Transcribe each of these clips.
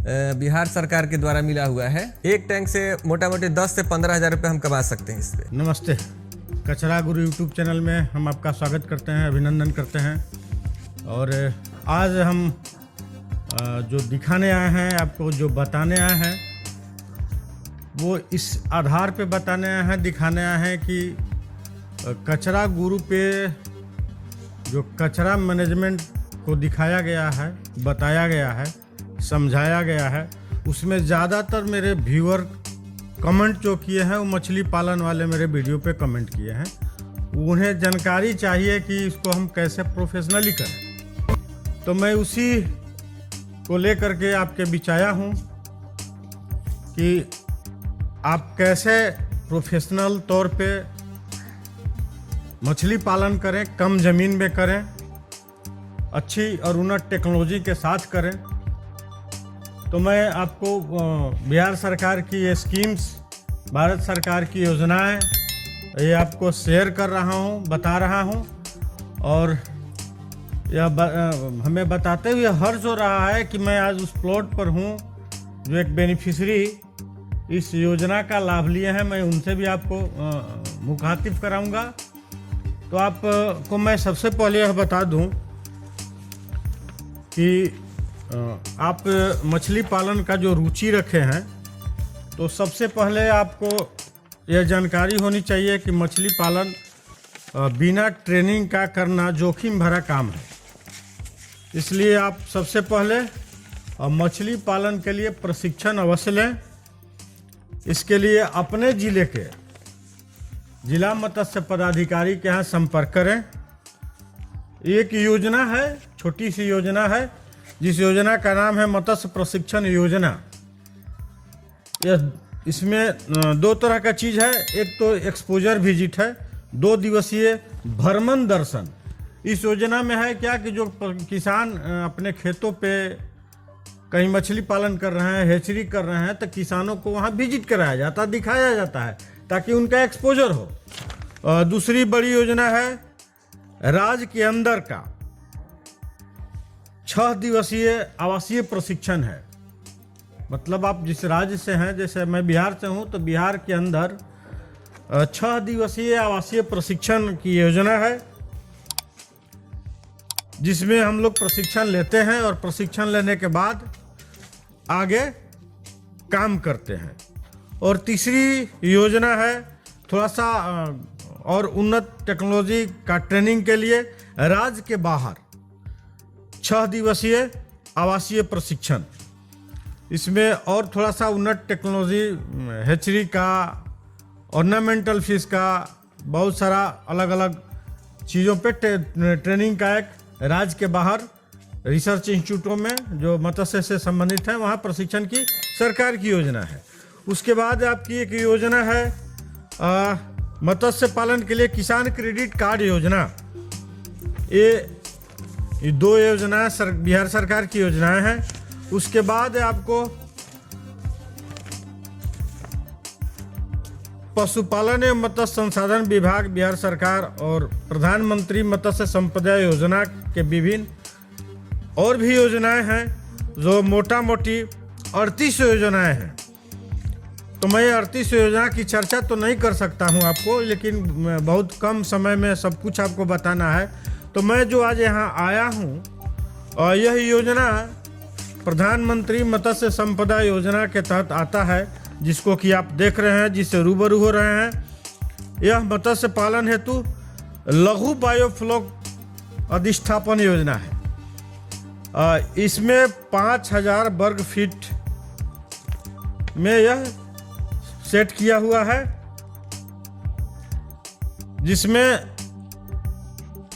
बिहार सरकार के द्वारा मिला हुआ है। एक टैंक से मोटा मोटी 10 से 15 हज़ार रुपये हम कमा सकते हैं इस पे। नमस्ते, कचरा गुरु यूट्यूब चैनल में हम आपका स्वागत करते हैं, अभिनंदन करते हैं। और आज हम जो दिखाने आए हैं, आपको जो बताने आए हैं, वो इस आधार पे बताने आए हैं, दिखाने आए हैं कि कचरा गुरु पे जो कचरा मैनेजमेंट को दिखाया गया है, बताया गया है, समझाया गया है, उसमें ज़्यादातर मेरे व्यूअर कमेंट जो किए हैं वो मछली पालन वाले मेरे वीडियो पे कमेंट किए हैं। उन्हें जानकारी चाहिए कि इसको हम कैसे प्रोफेशनली करें, तो मैं उसी को लेकर के आपके बीच आया हूँ कि आप कैसे प्रोफेशनल तौर पे मछली पालन करें, कम ज़मीन में करें, अच्छी और उन्नत टेक्नोलॉजी के साथ करें। तो मैं आपको बिहार सरकार की ये स्कीम्स, भारत सरकार की योजनाएं, ये आपको शेयर कर रहा हूँ, बता रहा हूँ। और यह हमें बताते हुए हर्ष हो रहा है कि मैं आज उस प्लॉट पर हूँ जो एक बेनिफिशरी इस योजना का लाभ लिए हैं। मैं उनसे भी आपको मुखातिब कराऊंगा। तो आपको मैं सबसे पहले यह बता दूं कि आप मछली पालन का जो रुचि रखे हैं, तो सबसे पहले आपको यह जानकारी होनी चाहिए कि मछली पालन बिना ट्रेनिंग का करना जोखिम भरा काम है। इसलिए आप सबसे पहले मछली पालन के लिए प्रशिक्षण अवश्य लें। इसके लिए अपने ज़िले के जिला मत्स्य पदाधिकारी के यहाँ संपर्क करें। एक योजना है, छोटी सी योजना है, जिस योजना का नाम है मत्स्य प्रशिक्षण योजना। इसमें दो तरह का चीज़ है। एक तो एक्सपोजर विजिट है, 2 दिवसीय भ्रमण दर्शन। इस योजना में है क्या कि जो किसान अपने खेतों पे कहीं मछली पालन कर रहे हैं, हैचरी कर रहे हैं, तो किसानों को वहाँ विजिट कराया जाता है, दिखाया जाता है, ताकि उनका एक्सपोजर हो। दूसरी बड़ी योजना है राज्य के अंदर का 6 दिवसीय आवासीय प्रशिक्षण है। मतलब आप जिस राज्य से हैं, जैसे मैं बिहार से हूँ, तो बिहार के अंदर 6 दिवसीय आवासीय प्रशिक्षण की योजना है, जिसमें हम लोग प्रशिक्षण लेते हैं और प्रशिक्षण लेने के बाद आगे काम करते हैं। और तीसरी योजना है थोड़ा सा और उन्नत टेक्नोलॉजी का ट्रेनिंग के लिए राज्य के बाहर 6 दिवसीय आवासीय प्रशिक्षण। इसमें और थोड़ा सा उन्नत टेक्नोलॉजी, हैचरी का, ऑर्नामेंटल फिश का, बहुत सारा अलग अलग चीज़ों पे ट्रेनिंग का एक राज्य के बाहर रिसर्च इंस्टीट्यूटों में जो मत्स्य से संबंधित है, वहाँ प्रशिक्षण की सरकार की योजना है। उसके बाद आपकी एक योजना है मत्स्य पालन के लिए किसान क्रेडिट कार्ड योजना। ये 2 योजनाएं बिहार सरकार की योजनाएं हैं। उसके बाद आपको पशुपालन एवं मत्स्य संसाधन विभाग बिहार सरकार और प्रधानमंत्री मत्स्य संपदा योजना के विभिन्न और भी योजनाएं हैं, जो मोटा मोटी 38 योजनाएं हैं। तो मैं 38 योजना की चर्चा तो नहीं कर सकता हूं आपको, लेकिन बहुत कम समय में सब कुछ आपको बताना है। तो मैं जो आज यहाँ आया हूँ, यह योजना प्रधानमंत्री मत्स्य संपदा योजना के तहत आता है, जिसको कि आप देख रहे हैं, जिससे रूबरू हो रहे हैं। यह मत्स्य पालन हेतु लघु बायोफ्लॉक अधिष्ठापन योजना है। इसमें 5000 वर्ग फीट में यह सेट किया हुआ है, जिसमें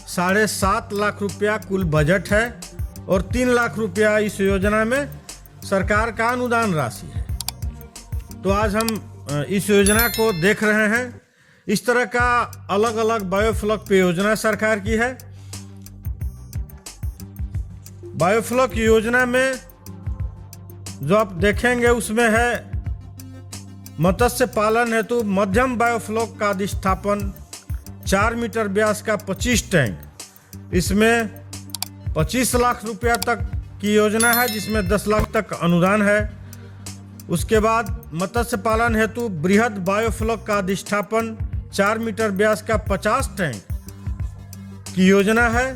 7.5 लाख रुपया कुल बजट है और 3 लाख रुपया इस योजना में सरकार का अनुदान राशि है। तो आज हम इस योजना को देख रहे हैं। इस तरह का अलग अलग बायोफ्लॉक पे योजना सरकार की है। बायोफ्लॉक योजना में जो आप देखेंगे, उसमें है मत्स्य पालन हेतु मध्यम बायोफ्लॉक का अधिष्ठापन, 4 मीटर व्यास का 25 टैंक। इसमें 25 लाख रुपया तक की योजना है जिसमें 10 लाख तक अनुदान है। उसके बाद मत्स्य पालन हेतु बृहद बायोफ्लॉक का अधिष्ठापन 4 मीटर व्यास का 50 टैंक की योजना है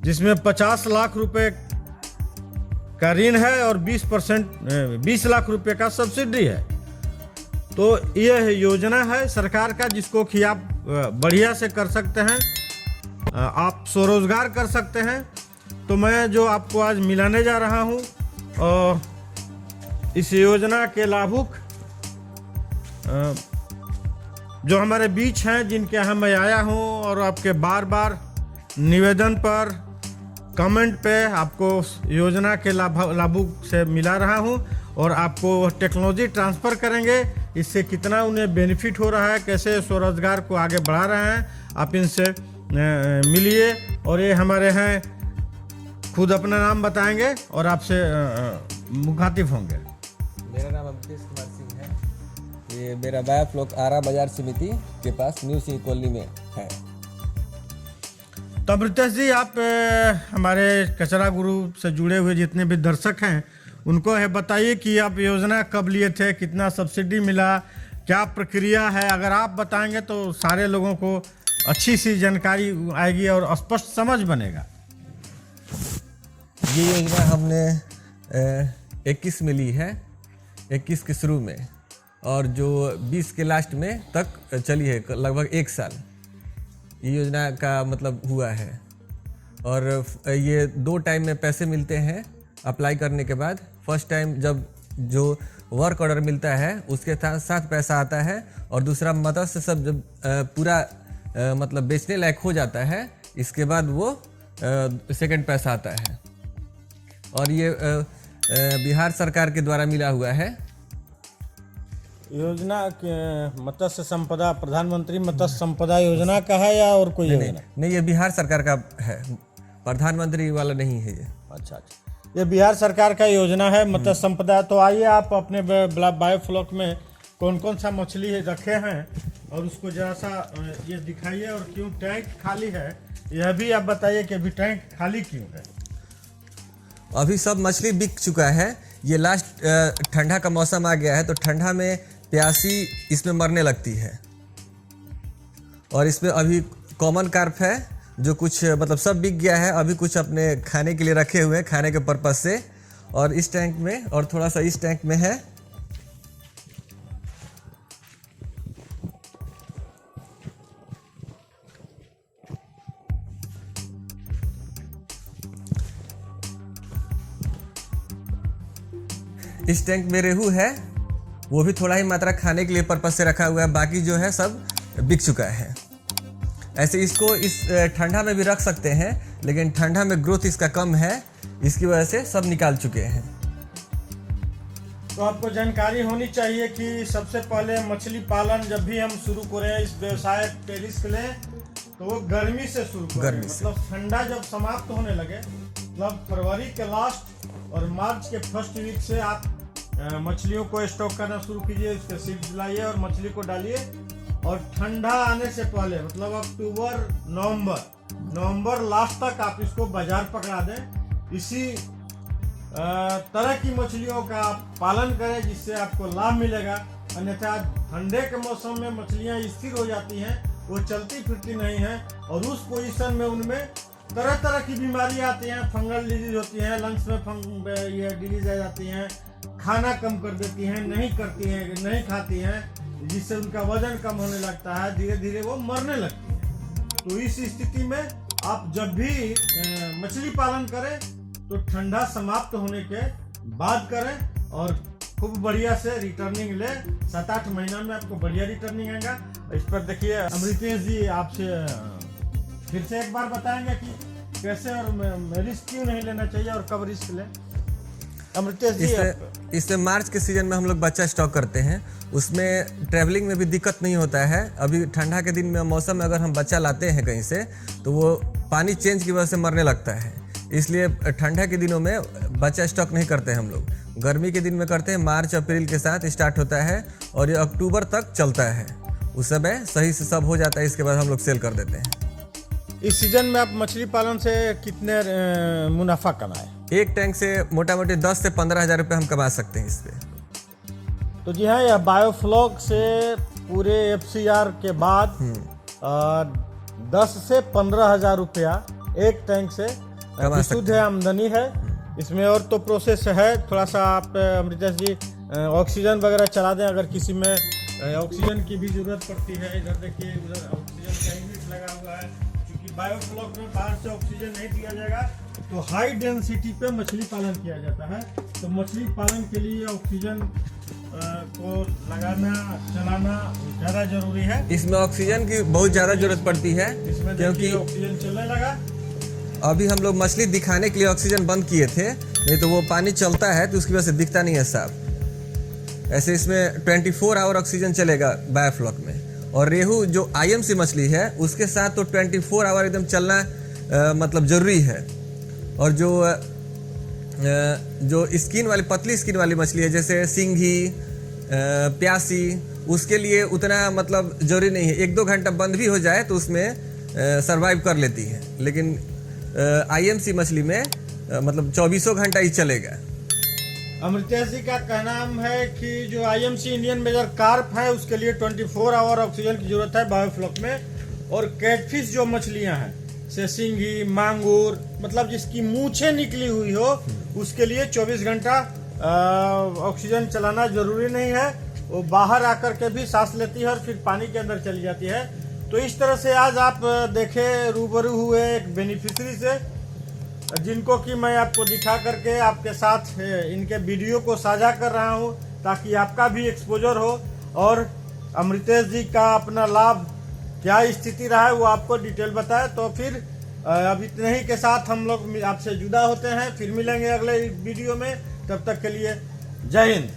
जिसमें 50 लाख रुपए का ऋण है और 20 लाख रुपए का सब्सिडी है। तो यह योजना है सरकार का जिसको कि आप बढ़िया से कर सकते हैं, आप स्वरोजगार कर सकते हैं। तो मैं जो आपको आज मिलाने जा रहा हूँ और इस योजना के लाभुक जो हमारे बीच हैं, जिनके यहाँ मैं आया हूँ और आपके बार बार निवेदन पर कमेंट पे आपको योजना के लाभुक से मिला रहा हूँ और आपको टेक्नोलॉजी ट्रांसफ़र करेंगे। इससे कितना उन्हें बेनिफिट हो रहा है, कैसे स्वरोजगार को आगे बढ़ा रहे हैं, आप इनसे मिलिए। और ये हमारे हैं, खुद अपना नाम बताएंगे और आपसे मुखातिब होंगे। मेरा नाम अमृतेश कुमार सिंह है। ये मेरा बायोफ्लॉक आरा बाजार समिति के पास न्यू सिंह कॉलोनी में है। तो अमृतेश जी, आप हमारे कचरा गुरु से जुड़े हुए जितने भी दर्शक हैं उनको है बताइए कि आप योजना कब लिए थे, कितना सब्सिडी मिला, क्या प्रक्रिया है। अगर आप बताएंगे तो सारे लोगों को अच्छी सी जानकारी आएगी और स्पष्ट समझ बनेगा। ये योजना हमने 21 में ली है, 21 के शुरू में, और जो 20 के लास्ट में तक चली है, लगभग 1 साल ये योजना का मतलब हुआ है। और ये 2 टाइम में पैसे मिलते हैं अप्लाई करने के बाद। फर्स्ट टाइम जब जो वर्क ऑर्डर मिलता है उसके साथ पैसा आता है, और दूसरा मत्स्य सब जब पूरा मतलब बेचने लायक हो जाता है, इसके बाद वो सेकंड पैसा आता है। और ये बिहार सरकार के द्वारा मिला हुआ है। योजना मत्स्य संपदा, प्रधानमंत्री मत्स्य संपदा योजना का है या और कोई योजना? नहीं, ये बिहार सरकार का है, प्रधानमंत्री वाला नहीं है ये। अच्छा, ये बिहार सरकार का योजना है मत्स्य संपदा। तो आइए आप अपने बायोफ्लॉक में कौन कौन सा मछली रखे हैं और उसको जरा सा ये दिखाइए, और क्यों टैंक खाली है यह भी आप बताइए कि अभी टैंक खाली क्यों है। अभी सब मछली बिक चुका है। ये लास्ट ठंडा का मौसम आ गया है, तो ठंडा में प्यासी इसमें मरने लगती है। और इसमें अभी कॉमन कार्प है जो कुछ मतलब सब बिक गया है, अभी कुछ अपने खाने के लिए रखे हुए हैं, खाने के पर्पज से। और इस टैंक में और थोड़ा सा इस टैंक में है। इस टैंक में रेहू है, वो भी थोड़ा ही मात्रा खाने के लिए पर्पज से रखा हुआ है, बाकी जो है सब बिक चुका है। ऐसे इसको इस ठंडा में भी रख सकते हैं, लेकिन ठंडा में ग्रोथ इसका कम है, इसकी वजह से सब निकाल चुके हैं। तो आपको जानकारी होनी चाहिए कि सबसे पहले मछली पालन जब भी हम शुरू करें, इस व्यवसाय पे रिस्क लें, तो वो गर्मी से शुरू करें। गर्मी से। मतलब ठंडा जब समाप्त होने लगे, मतलब फरवरी के लास्ट और मार्च के फर्स्ट वीक से आप मछलियों को स्टॉक करना शुरू कीजिए, उसके सीड दिलाइए और मछली को डालिए। और ठंडा आने से पहले मतलब अक्टूबर नवंबर लास्ट तक आप इसको बाजार पकड़ा दें। इसी तरह की मछलियों का आप पालन करें जिससे आपको लाभ मिलेगा। अन्यथा ठंडे के मौसम में मछलियां स्थिर हो जाती हैं, वो चलती फिरती नहीं हैं, और उस पोजीशन में उनमें तरह तरह की बीमारियां आती हैं, फंगल डिजीज होती हैं, लंग्स में ये डिजीज आ जाती हैं, खाना कम कर देती हैं, नहीं खाती हैं, जिससे उनका वजन कम होने लगता है, धीरे धीरे वो मरने लगती हैं। तो इस स्थिति में आप जब भी मछली पालन करें तो ठंडा समाप्त होने के बाद करें और खूब बढ़िया से रिटर्निंग ले। 7-8 महीना में आपको बढ़िया रिटर्निंग आएगा। इस पर देखिए अमृतेश जी, आपसे फिर से एक बार बताएंगे कि कैसे और रिस्क क्यों नहीं लेना चाहिए और कब रिस्क लें। अमृतेश जी, इससे मार्च के सीजन में हम लोग बच्चा स्टॉक करते हैं, उसमें ट्रैवलिंग में भी दिक्कत नहीं होता है। अभी ठंडा के दिन में मौसम में अगर हम बच्चा लाते हैं कहीं से, तो वो पानी चेंज की वजह से मरने लगता है। इसलिए ठंडा के दिनों में बच्चा स्टॉक नहीं करते हम लोग, गर्मी के दिन में करते हैं। मार्च अप्रैल के साथ स्टार्ट होता है और ये अक्टूबर तक चलता है। उस समय सही से सब हो जाता है, इसके बाद हम लोग सेल कर देते हैं। इस सीजन में आप मछली पालन से कितने मुनाफा कमाए? एक टैंक से मोटा मोटी 10 से 15 हज़ार रुपये हम कमा सकते हैं इस पे। तो जी हाँ, यह बायोफ्लॉक से पूरे FCR के बाद 10 से 15 हज़ार रुपया एक टैंक से कमा शुद्ध आमदनी है। इसमें और तो प्रोसेस है, थोड़ा सा आप अमृतेश जी ऑक्सीजन वगैरह चला दें अगर किसी में ऑक्सीजन की भी जरूरत पड़ती है। इधर देखिए, उधर ऑक्सीजन का यूनिट लगा हुआ है। क्योंकि बायोफ्लॉक में बाहर से ऑक्सीजन नहीं दिया जाएगा, तो हाई डेंसिटी पे मछली पालन किया जाता है। तो मछली पालन के लिए ऑक्सीजन को लगाना चलाना ज़्यादा जरूरी है। इसमें ऑक्सीजन की बहुत ज़्यादा जरूरत पड़ती है, इसमें क्योंकि ऑक्सीजन चलने लगा। अभी हम लोग मछली दिखाने के लिए ऑक्सीजन बंद किए थे, नहीं तो वो पानी चलता है तो उसकी वजह से दिखता नहीं है साफ। ऐसे इसमें 24 आवर ऑक्सीजन चलेगा बायोफ्लॉक में। और रेहू जो IMC मछली है उसके साथ तो 24 आवर एकदम चलना मतलब ज़रूरी है। और जो स्किन वाली पतली स्किन वाली मछली है जैसे सिंघी, प्यासी, उसके लिए उतना मतलब ज़रूरी नहीं है। 1-2 घंटा बंद भी हो जाए तो उसमें सरवाइव कर लेती है। लेकिन IMC मछली में मतलब 24 घंटा ही चलेगा। अमृतेश जी का कहना है कि जो IMC इंडियन मेजर कार्प है उसके लिए 24 आवर ऑक्सीजन की जरूरत है बायोफ्लॉक में। और कैटफिश जो मछलियां हैं, से सिंघी, मांगूर, मतलब जिसकी मूछें निकली हुई हो, उसके लिए 24 घंटा ऑक्सीजन चलाना जरूरी नहीं है। वो बाहर आकर के भी सांस लेती है और फिर पानी के अंदर चली जाती है। तो इस तरह से आज आप देखे रूबरू हुए एक बेनिफिशरी से, जिनको कि मैं आपको दिखा करके आपके साथ इनके वीडियो को साझा कर रहा हूं, ताकि आपका भी एक्सपोजर हो और अमृतेश जी का अपना लाभ क्या स्थिति रहा है वो आपको डिटेल बताए। तो फिर अब इतने ही के साथ हम लोग आपसे जुदा होते हैं, फिर मिलेंगे अगले वीडियो में। तब तक के लिए जय हिंद।